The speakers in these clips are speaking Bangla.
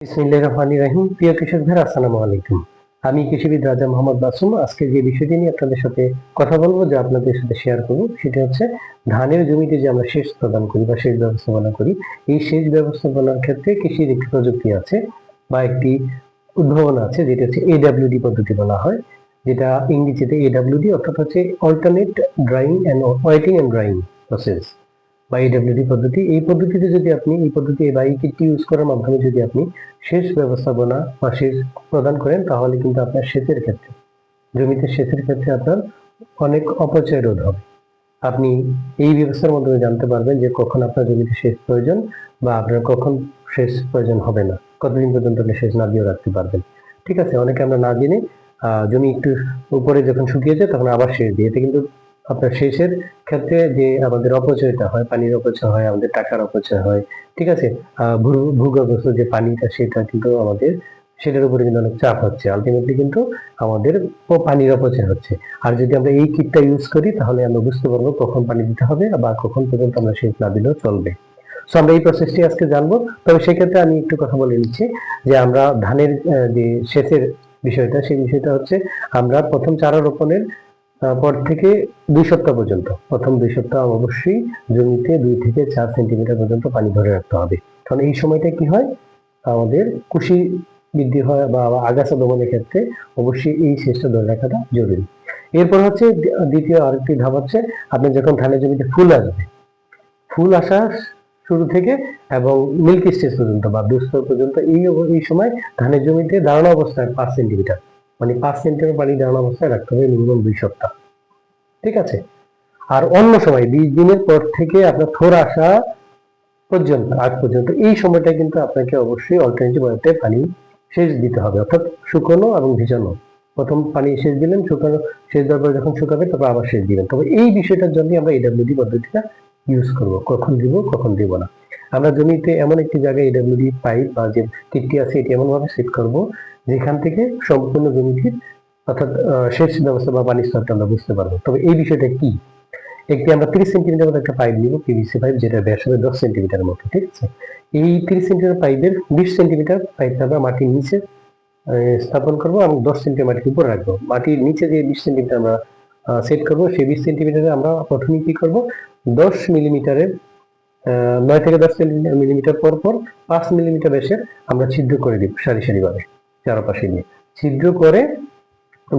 বিসমিল্লাহির রহমানির রহিম। প্রিয় কৃষক ভাইরা, আসসালামু আলাইকুম। আমি কৃষিবিদ রাজা মোহাম্মদ মাসুম। আজকে যে বিষয়টি নিয়ে আপনাদের সাথে কথা বলবো, যে আপনাদের সাথে শেয়ার করবো, সেটা হচ্ছে ধানের জমিতে যে আমরা সেচ প্রদান করি বা সেচ ব্যবস্থাপনা করি, এই সেচ ব্যবস্থাপনার ক্ষেত্রে কৃষির একটি প্রযুক্তি আছে বা একটি উদ্ভাবনা আছে, যেটা হচ্ছে এডাব্লিউডি পদ্ধতি বলা হয়, যেটা ইংরেজিতে এডাব্লিউডি অর্থাৎ হচ্ছে alternate drying and wetting and drying process বা এডাব্লিউডি পদ্ধতি। এই পদ্ধতিতে যদি আপনি এই পদ্ধতি বা এই কিটটি ইউজ করার মাধ্যমে যদি আপনি সেচ ব্যবস্থাপনা বা সেচ প্রদান করেন, তাহলে কিন্তু আপনার সেচের ক্ষেত্রে, জমিতে সেচের ক্ষেত্রে আপনার অনেক অপচয় রোধ হবে। আপনি এই ব্যবস্থার মাধ্যমে জানতে পারবেন যে কখন আপনার জমিতে সেচ প্রয়োজন বা আপনার কখন সেচ প্রয়োজন হবে না, কতদিন পর্যন্ত আপনি সেচ না দিয়ে রাখতে পারবেন। ঠিক আছে, অনেকে আমরা না জেনে জমি একটু উপরে যখন শুকিয়ে যায় তখন আবার সেচ দিই। এতে কিন্তু আপনার সেচের ক্ষেত্রে যে আমাদের অপচয়টা হয়, পানির অপচয় হয়, আমাদের টাকার অপচয় হয়। ঠিক আছে, ভূগর্ভস্থ যে পানিটা, সেটা কিন্তু আমাদের সেটার উপরে কিন্তু অনেক চাপ হচ্ছে, আলটিমেটলি কিন্তু আমাদের পানির অপচয় হচ্ছে। আর যদি আমরা এই কিটটা ইউজ করি, তাহলে আমরা বুঝতে পারবো কখন পানি দিতে হবে বা কখন পর্যন্ত আমরা সেচ না দিলেও চলবে। সো আমরা এই প্রসেসটি আজকে জানবো। তবে সেক্ষেত্রে আমি একটু কথা বলে নিচ্ছি যে আমরা ধানের যে সেচের বিষয়টা, সেই বিষয়টা হচ্ছে আমরা প্রথম চারা রোপণের পর থেকে 2 সপ্তাহ পর্যন্ত, প্রথম 2 সপ্তাহ অবশ্যই জমিতে 2 থেকে 4 সেন্টিমিটার পর্যন্ত পানি ধরে রাখতে হবে। কারণ এই সময়টা কি হয়, আমাদের কুশি বৃদ্ধি হয় বা আগাছা দমনের ক্ষেত্রে অবশ্যই এই সেচটা ধরে রাখাটা জরুরি। এরপর হচ্ছে দ্বিতীয় আরেকটি ধাপ হচ্ছে, আপনি যখন ধানের জমিতে ফুল আসবে, ফুল আসা শুরু থেকে এবং মিল্কি স্টেজ পর্যন্ত বা দুস্তর পর্যন্ত, এই সময় ধানের জমিতে দাঁড়ানো অবস্থায় 5 সেন্টিমিটার, মানে 5 সেন্টিমিটার পানি দাঁড়ানো অবস্থায় রাখতে হবে মিনিমাম 2 সপ্তাহ। ঠিক আছে। আর অন্য সময় 20 দিনের পর থেকে আপনার থোর আসা পর্যন্ত, আগ পর্যন্ত, এই সময়টা কিন্তু আপনাকে অবশ্যই অল্টারনেটিভ ওয়েতে পানি সেচ দিতে হবে, অর্থাৎ শুকনো এবং ভিজানো। প্রথম পানি সেচ দিলেন, শুকানো সেচ দেওয়ার পরে যখন শুকাবে তারপর আবার সেচ দিবেন। তবে এই বিষয়টার জন্য আমরা এডাব্লিউডি পদ্ধতিটা ইউজ করব, কখন দিব কখন দিব না। আমরা জমিতে এমন একটি জায়গায় এডাব্লিউডি পাইপ বা যে কিটটি আছে, এটি এমন ভাবে সেট করব যেখান থেকে সম্পূর্ণ জমিটির অর্থাৎ সেচ ব্যবস্থা বা পানির স্তরটা আমরা বুঝতে পারবো। তবে এই বিষয়টা কি, একটি আমরা 30 সেন্টিমিটার মতো একটা পাইপ নিব, পিভিসি পাইপ, যেটা ব্যাস হবে 10 সেন্টিমিটার মতো। ঠিক আছে, এই 30 সেন্টিমিটার পাইপের 20 সেন্টিমিটার পাইপটা আমরা মাটির নিচে স্থাপন করব এবং 10 সেন্টিমিটার মাটির উপরে রাখবো। মাটির নিচে যে 20 সেন্টিমিটার আমরা সেট করব, সেই 20 সেন্টিমিটারে আমরা প্রথমে কি করব, 10 মিলিমিটারের 9 থেকে 10 মিলিমিটার পর পর 5 মিলিমিটার ব্যাসের আমরা ছিদ্র করে দিব সারি সারি ভাবে চারপাশে দিয়ে ছিদ্র করে,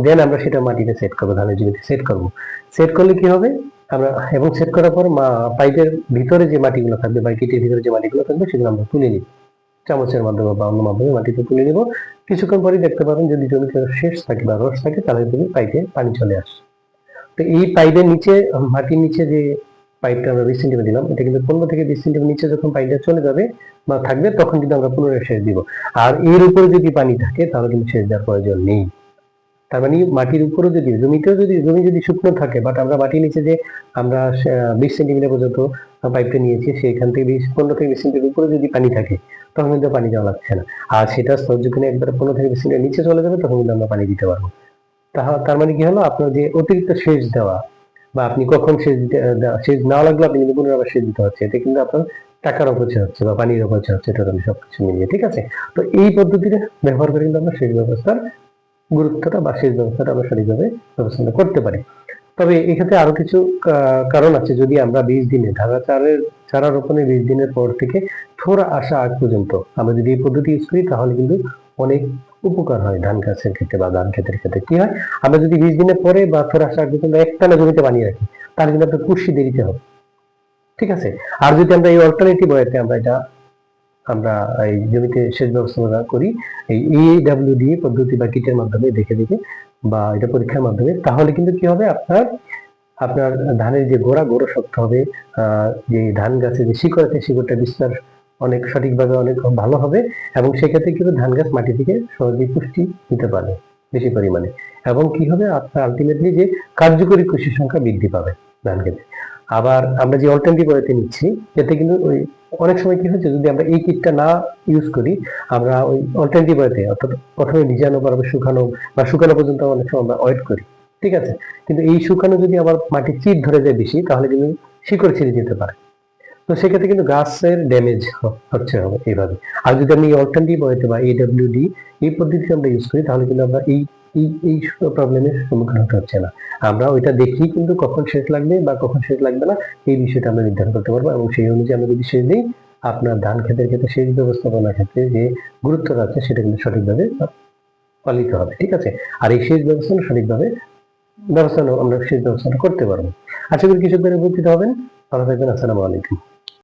দেন আমরা সেটা মাটিতে সেট করবো, ধানের জমিতে সেট করব। সেট করলে কি হবে, আমরা এবং সেট করার পর পাইপের ভিতরে যে মাটিগুলো থাকবে বা কিটের ভিতরে যে মাটিগুলো থাকবে, সেগুলো আমরা তুলে নিব চামচের মাধ্যমে বা অন্য মাধ্যমে মাটিতে তুলে নিব। কিছুক্ষণ পরে দেখতে পাবেন যদি জমিতে শেষ থাকে বা রস থাকে, তাহলে তুমি পাইপে পানি চলে আসে। তো এই পাইপের নিচে, মাটির নিচে যে পাইপটা আমরা 20 সেন্টিমিটার দিলাম, এটা কিন্তু 15 থেকে 20 সেন্টিমিটার নিচে যখন পাইপটা চলে যাবে বা থাকবে, তখন কিন্তু আমরা পুনরায় সেচ দিব। আর এর উপরে যদি পানি থাকে, তাহলে কিন্তু সেচ দেওয়ার প্রয়োজন নেই। তার মানে মাটির উপরে যদি, জমিতেও যদি, জমি যদি শুকনো থাকে, বাট আমরা মাটির নিচে যে আমরা 20 সেন্টিমিটার পর্যন্ত পাইপটা নিয়েছি, সেখান থেকে 15 থেকে 20 সেন্টিমিটার উপরে যদি পানি থাকে, তখন কিন্তু পানি দেওয়া লাগছে না। আর সেটা স্তর যখন একবার 15 থেকে 20 সেন্টিমিটার নিচে চলে যাবে, তখন কিন্তু আমরা পানি দিতে পারবো। তার মানে কি হলো, আপনার যে অতিরিক্ত সেচ দেওয়া বা আপনি কখন সেচ না লাগলে আপনি কিন্তু পুনরায় সেচ দিতে হচ্ছে, এতে কিন্তু আপনার টাকার অপচয় হচ্ছে বা পানির অপচয় হচ্ছে, টোটালি সবকিছু মিলিয়ে। ঠিক আছে, তো এই পদ্ধতিটা ব্যবহার করে কিন্তু আমরা সেচ ব্যবস্থার গুরুত্বটা বা সেচ ব্যবস্থাটা আমরা সঠিকভাবে ব্যবস্থা করতে পারি। তবে এক্ষেত্রে আরো কিছু কারণ আছে। যদি আমরা 20 দিনে চারা রোপণের 20 দিনের পর থেকে থোড়া আসা আগ পর্যন্ত আমরা যদি এই পদ্ধতি ইউজ করি, তাহলে কিন্তু অনেক উপকার হয় ধান গাছের ক্ষেত্রে বা ধান ক্ষেতের ক্ষেত্রে। কি হয়, আমরা যদি 20 দিনের পরে বা থোড়া আসা আগ পর্যন্ত একটানা জমিতে পানি রাখি, তাহলে কিন্তু আপনার কুশি দেরিতে হবে। ঠিক আছে, আর যদি আমরা এই অল্টারনেটিভ ওয়েতে আমরা এই জমিতে সেচ ব্যবস্থাপনা করি, এই EWD পদ্ধতি বা কিটের মাধ্যমে দেখে দেখে বা এটা পরীক্ষার মাধ্যমে, তাহলে কিন্তু কি হবে, আপনার আপনার ধানের যে গোড়া শক্ত হবে, যে ধান গাছে যে শিকড় আছে, শিকড়টা বিস্তার অনেক সঠিকভাবে অনেক ভালো হবে, এবং সেক্ষেত্রে কিন্তু ধান গাছ মাটি থেকে সহজেই পুষ্টি নিতে পারবে বেশি পরিমাণে। এবং কি হবে, আপনার আলটিমেটলি যে কার্যকরী কৃষির সংখ্যা বৃদ্ধি পাবে ধান ক্ষেতে। আবার আমরা যে অল্টারনেটিভ ওয়েতে নিচ্ছি, এতে কিন্তু ওই অনেক সময় কি হচ্ছে, যদি আমরা এই কিটটা না ইউজ করি, আমরা ওই অল্টারনেটিভ ওয়েতে, অর্থাৎ প্রথমে ভিজানো, পরে শুকানো বা শুকানো পর্যন্ত অনেক সময় আমরা ওয়েট করি। ঠিক আছে, কিন্তু এই শুকানো যদি আবার মাটি চিট ধরে যায় বেশি, তাহলে কিন্তু শিকড় ছিঁড়ে যেতে পারে। তো সেক্ষেত্রে কিন্তু গাছের ড্যামেজ হচ্ছে হবে এইভাবে। আর যদি আমি অল্টারনেটিভ ওয়েতে বা এডব্লিউডি এই পদ্ধতি আমরা ইউজ করি, তাহলে কিন্তু আমরা এই এই এই প্রবলেমের সম্মুখীন হতে হচ্ছে না। আমরা ওইটা দেখি কিন্তু কখন সেচ লাগবে বা কখন সেচ লাগবে না এই বিষয়টা আমরা নির্ধারণ করতে পারবো, এবং সেই অনুযায়ী আমরা যদি সেচ দিই, আপনার ধান ক্ষেতের ক্ষেত্রে সেচ ব্যবস্থাপনার ক্ষেত্রে যে গুরুত্বটা আছে সেটা কিন্তু সঠিকভাবে পালিত হবে। ঠিক আছে? আর এই সেচ ব্যবস্থাপনা সঠিকভাবে আমরা সেচ ব্যবস্থাটা করতে পারবো। আশা করি কৃষক ভাইরা উপকৃত হবেন। ভালো থাকবেন। আসসালামু আলাইকুম।